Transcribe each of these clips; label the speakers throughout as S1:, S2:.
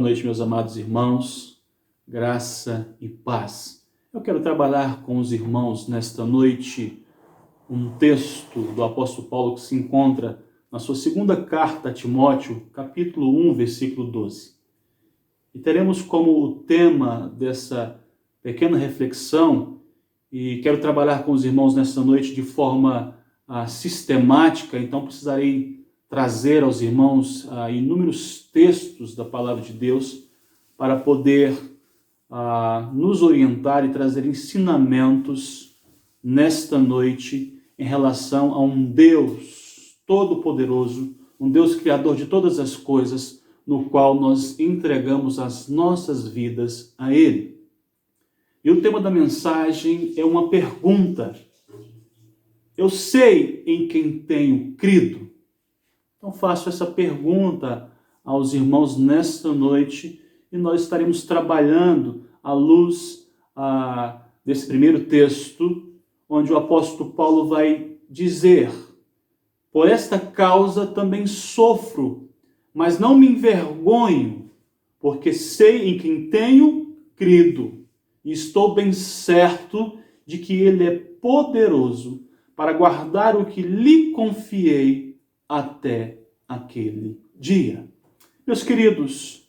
S1: noite, meus amados irmãos, graça e paz. Eu quero trabalhar com os irmãos nesta noite um texto do apóstolo Paulo que se encontra na sua segunda carta a Timóteo, capítulo 1, versículo 12. E teremos como o tema dessa pequena reflexão, e quero trabalhar com os irmãos nesta noite de forma sistemática, então precisarei trazer aos irmãos inúmeros textos da palavra de Deus para poder nos orientar e trazer ensinamentos nesta noite em relação a um Deus todo-poderoso, um Deus criador de todas as coisas, no qual nós entregamos as nossas vidas a Ele. E o tema da mensagem é uma pergunta. Eu sei em quem tenho crido? Então faço essa pergunta aos irmãos nesta noite e nós estaremos trabalhando à luz desse primeiro texto, onde o apóstolo Paulo vai dizer: por esta causa também sofro, mas não me envergonho, porque sei em quem tenho crido, e estou bem certo de que Ele é poderoso para guardar o que lhe confiei até aquele dia. Meus queridos,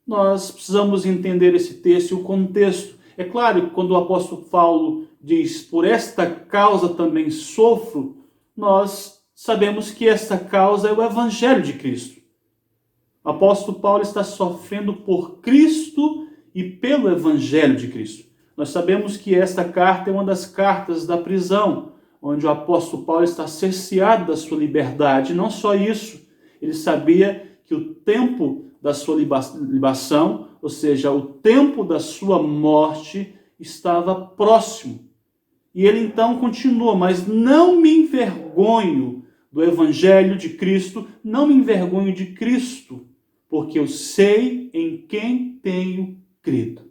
S1: nós precisamos entender esse texto e o contexto. É claro que quando o apóstolo Paulo diz, por esta causa também sofro, nós sabemos que esta causa é o Evangelho de Cristo. O apóstolo Paulo está sofrendo por Cristo e pelo Evangelho de Cristo. Nós sabemos que esta carta é uma das cartas da prisão, onde o apóstolo Paulo está cerceado da sua liberdade. Não só isso, ele sabia que o tempo da sua libação, ou seja, o tempo da sua morte, estava próximo. E ele então continua, mas não me envergonho do Evangelho de Cristo, não me envergonho de Cristo, porque eu sei em quem tenho crido.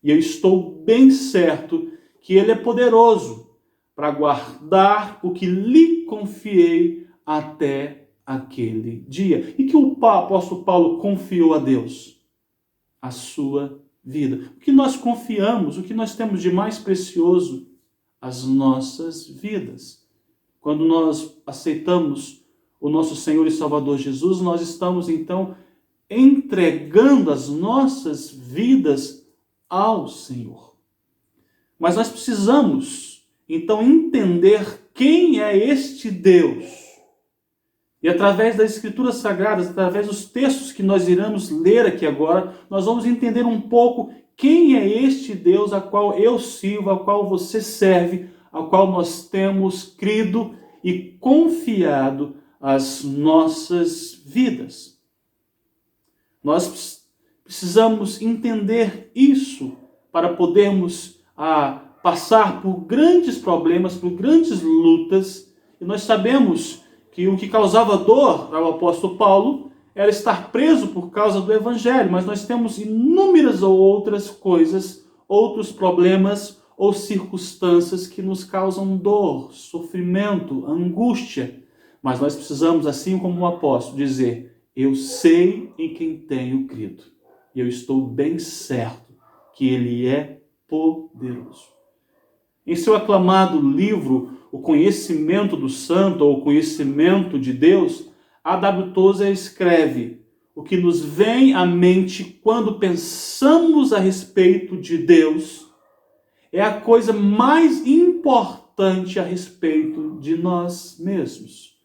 S1: E eu estou bem certo que Ele é poderoso para guardar o que lhe confiei até aquele dia. E que o apóstolo Paulo confiou a Deus? A sua vida. O que nós confiamos, o que nós temos de mais precioso? As nossas vidas. Quando nós aceitamos o nosso Senhor e Salvador Jesus, nós estamos então entregando as nossas vidas ao Senhor. Mas nós precisamos então entender quem é este Deus. E através das Escrituras Sagradas, através dos textos que nós iremos ler aqui agora, nós vamos entender um pouco quem é este Deus a qual eu sirvo, a qual você serve, a qual nós temos crido e confiado as nossas vidas. Nós precisamos entender isso para podermos passar por grandes problemas, por grandes lutas. E nós sabemos que o que causava dor ao apóstolo Paulo era estar preso por causa do Evangelho, mas nós temos inúmeras outras coisas, outros problemas ou circunstâncias que nos causam dor, sofrimento, angústia. Mas nós precisamos, assim como o apóstolo, dizer: eu sei em quem tenho crido, e eu estou bem certo que Ele é poderoso. Em seu aclamado livro, O Conhecimento do Santo, ou O Conhecimento de Deus, A.W. Tozer escreve: o que nos vem à mente quando pensamos a respeito de Deus é a coisa mais importante a respeito de nós mesmos.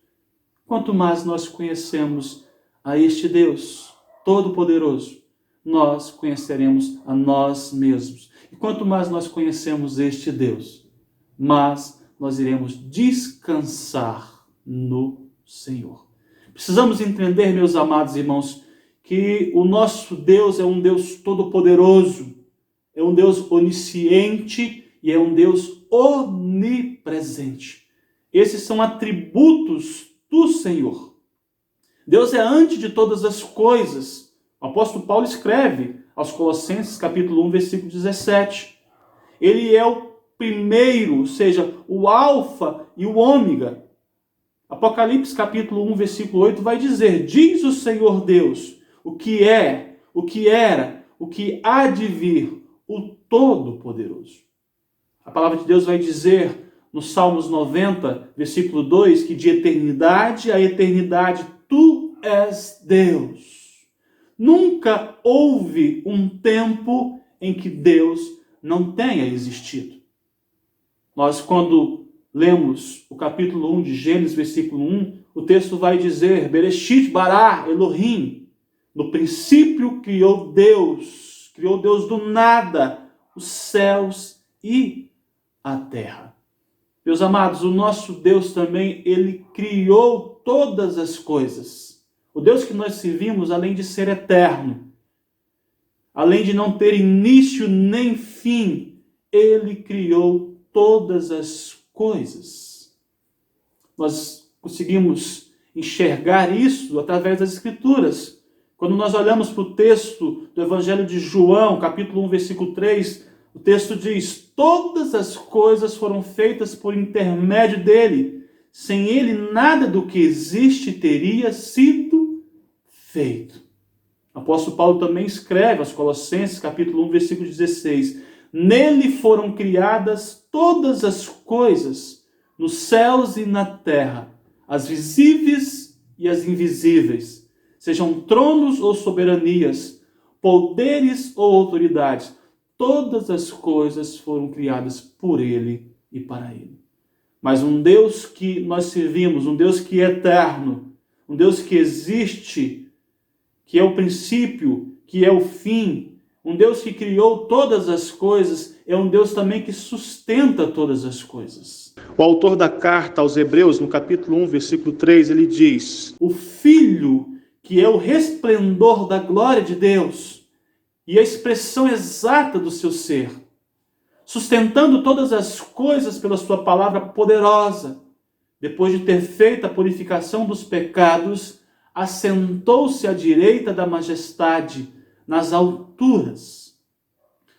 S1: Quanto mais nós conhecemos a este Deus Todo-Poderoso, nós conheceremos a nós mesmos. E quanto mais nós conhecemos este Deus, mais nós iremos descansar no Senhor. Precisamos entender, meus amados irmãos, que o nosso Deus é um Deus todo-poderoso, é um Deus onisciente e é um Deus onipresente. Esses são atributos do Senhor. Deus é antes de todas as coisas. O apóstolo Paulo escreve aos Colossenses, capítulo 1, versículo 17. Ele é o primeiro, ou seja, o alfa e o ômega. Apocalipse, capítulo 1, versículo 8, vai dizer: diz o Senhor Deus, o que é, o que era, o que há de vir, o Todo-Poderoso. A palavra de Deus vai dizer no Salmos 90, versículo 2, que de eternidade a eternidade tu és Deus. Nunca houve um tempo em que Deus não tenha existido. Nós, quando lemos o capítulo 1 de Gênesis, versículo 1, o texto vai dizer, Bereshit bara Elohim, no princípio criou Deus do nada os céus e a terra. Meus amados, o nosso Deus também, ele criou todas as coisas. O Deus que nós servimos, além de ser eterno, além de não ter início nem fim, ele criou todas as coisas. Nós conseguimos enxergar isso através das Escrituras. Quando nós olhamos para o texto do Evangelho de João, capítulo 1, versículo 3, o texto diz, todas as coisas foram feitas por intermédio dele. Sem ele, nada do que existe teria sido feito. O apóstolo Paulo também escreve aos Colossenses, capítulo 1, versículo 16. Nele foram criadas todas as coisas, nos céus e na terra, as visíveis e as invisíveis, sejam tronos ou soberanias, poderes ou autoridades. Todas as coisas foram criadas por ele e para ele. Mas um Deus que nós servimos, um Deus que é eterno, um Deus que existe, que é o princípio, que é o fim, um Deus que criou todas as coisas, é um Deus também que sustenta todas as coisas. O autor da carta aos Hebreus, no capítulo 1, versículo 3, ele diz, o Filho, que é o resplendor da glória de Deus, e a expressão exata do seu ser, sustentando todas as coisas pela sua palavra poderosa, depois de ter feito a purificação dos pecados, assentou-se à direita da majestade nas alturas.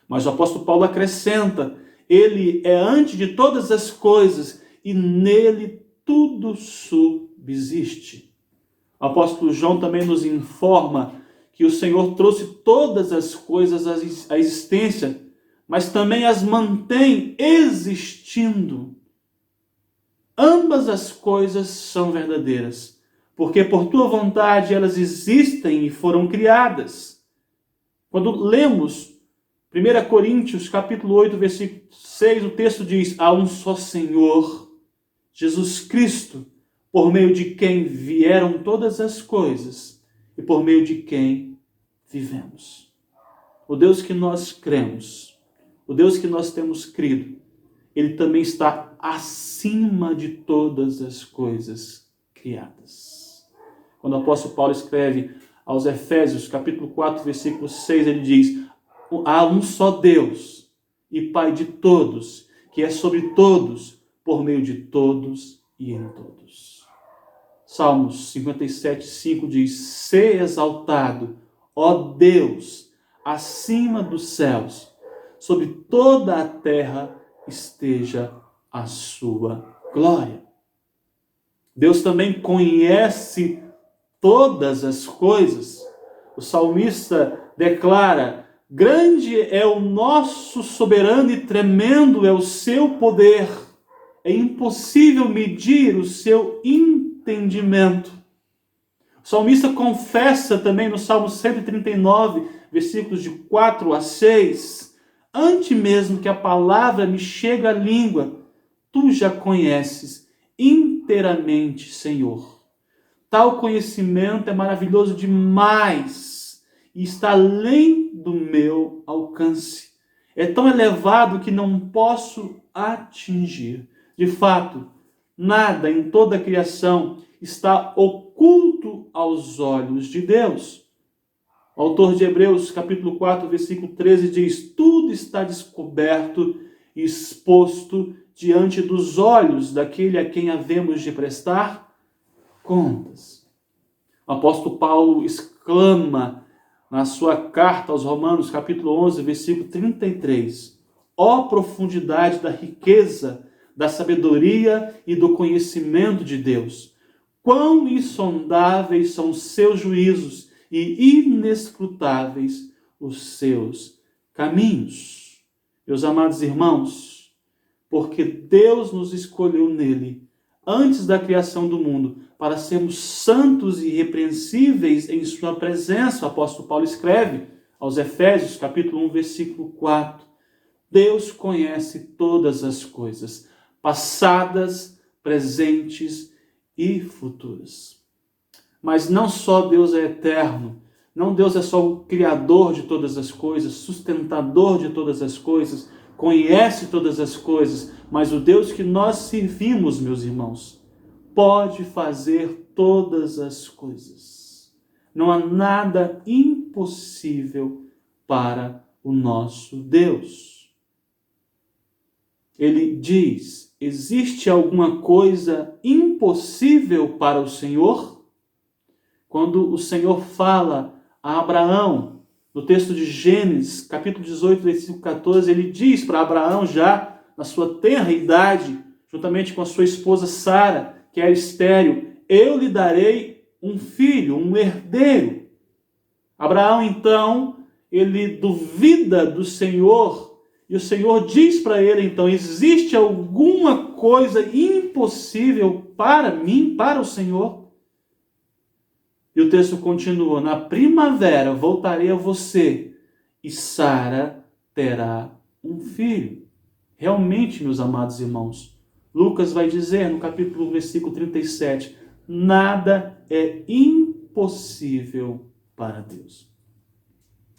S1: Mas o apóstolo Paulo acrescenta, ele é antes de todas as coisas e nele tudo subsiste. O apóstolo João também nos informa que o Senhor trouxe todas as coisas à existência, mas também as mantém existindo. Ambas as coisas são verdadeiras, porque por tua vontade elas existem e foram criadas. Quando lemos 1 Coríntios, capítulo 8, versículo 6, o texto diz, há um só Senhor, Jesus Cristo, por meio de quem vieram todas as coisas e por meio de quem vivemos. O Deus que nós cremos, o Deus que nós temos crido, ele também está acima de todas as coisas criadas. Quando o apóstolo Paulo escreve aos Efésios, capítulo 4, versículo 6, ele diz, há um só Deus e Pai de todos, que é sobre todos, por meio de todos e em todos. Salmos 57, 5 diz, sê exaltado, ó Deus, acima dos céus, sobre toda a terra esteja a sua glória. Deus também conhece todas as coisas. O salmista declara, grande é o nosso soberano e tremendo é o seu poder. É impossível medir o seu entendimento. O salmista confessa também no Salmo 139, versículos de 4 a 6, antes mesmo que a palavra me chegue à língua, tu já conheces inteiramente, Senhor. Tal conhecimento é maravilhoso demais e está além do meu alcance. É tão elevado que não posso atingir. De fato, nada em toda a criação está oculto aos olhos de Deus. O autor de Hebreus, capítulo 4, versículo 13, diz, tudo está descoberto e exposto diante dos olhos daquele a quem havemos de prestar contas. O apóstolo Paulo exclama na sua carta aos Romanos, capítulo 11, versículo 33, ó profundidade da riqueza, da sabedoria e do conhecimento de Deus! Quão insondáveis são os seus juízos e inescrutáveis os seus caminhos. Meus amados irmãos, porque Deus nos escolheu nele, antes da criação do mundo, para sermos santos e irrepreensíveis em sua presença, o apóstolo Paulo escreve aos Efésios, capítulo 1, versículo 4. Deus conhece todas as coisas, passadas, presentes e futuras. Mas não só Deus é eterno, não Deus é só o criador de todas as coisas, sustentador de todas as coisas, conhece todas as coisas, mas o Deus que nós servimos, meus irmãos, pode fazer todas as coisas. Não há nada impossível para o nosso Deus. Ele diz: existe alguma coisa impossível para o Senhor? Quando o Senhor fala a Abraão, no texto de Gênesis, capítulo 18, versículo 14, ele diz para Abraão, já na sua tenra idade, juntamente com a sua esposa Sara, que era estéril, eu lhe darei um filho, um herdeiro. Abraão, então, ele duvida do Senhor, e o Senhor diz para ele, então, existe alguma coisa impossível para mim, para o Senhor? E o texto continua: na primavera voltarei a você e Sara terá um filho. Realmente, meus amados irmãos, Lucas vai dizer no capítulo 1, versículo 37, nada é impossível para Deus.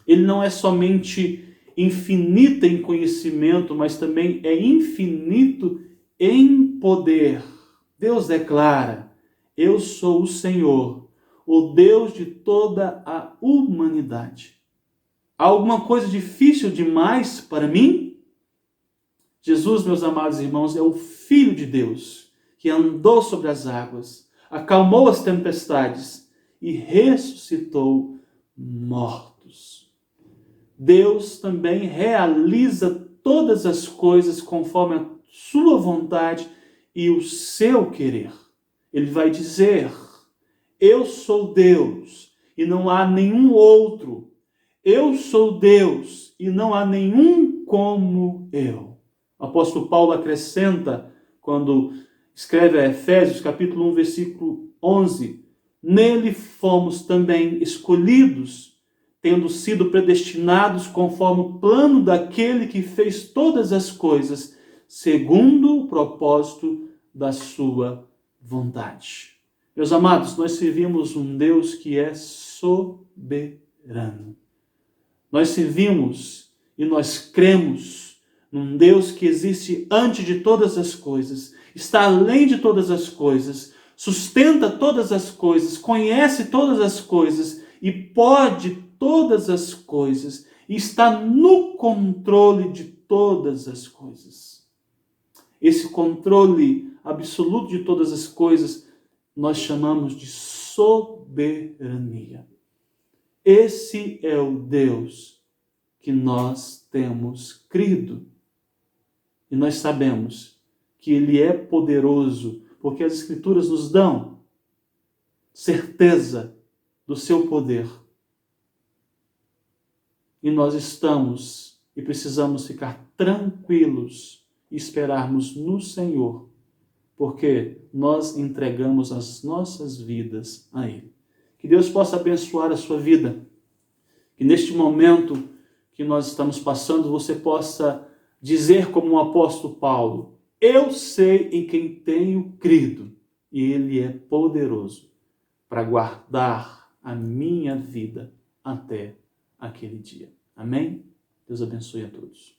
S1: Ele não é somente infinito em conhecimento, mas também é infinito em poder. Deus declara: eu sou o Senhor, o Deus de toda a humanidade. Há alguma coisa difícil demais para mim? Jesus, meus amados irmãos, é o Filho de Deus, que andou sobre as águas, acalmou as tempestades e ressuscitou mortos. Deus também realiza todas as coisas conforme a sua vontade e o seu querer. Ele vai dizer: eu sou Deus e não há nenhum outro. Eu sou Deus e não há nenhum como eu. O apóstolo Paulo acrescenta, quando escreve a Efésios, capítulo 1, versículo 11, nele fomos também escolhidos, tendo sido predestinados conforme o plano daquele que fez todas as coisas, segundo o propósito da sua vontade. Meus amados, nós servimos um Deus que é soberano. Nós servimos e nós cremos num Deus que existe antes de todas as coisas, está além de todas as coisas, sustenta todas as coisas, conhece todas as coisas e pode todas as coisas e está no controle de todas as coisas. Esse controle absoluto de todas as coisas nós chamamos de soberania. Esse é o Deus que nós temos crido. E nós sabemos que Ele é poderoso, porque as Escrituras nos dão certeza do seu poder. E nós estamos e precisamos ficar tranquilos e esperarmos no Senhor, porque nós entregamos as nossas vidas a Ele. Que Deus possa abençoar a sua vida. Que neste momento que nós estamos passando, você possa dizer como o apóstolo Paulo: eu sei em quem tenho crido, e Ele é poderoso para guardar a minha vida até aquele dia. Amém? Deus abençoe a todos.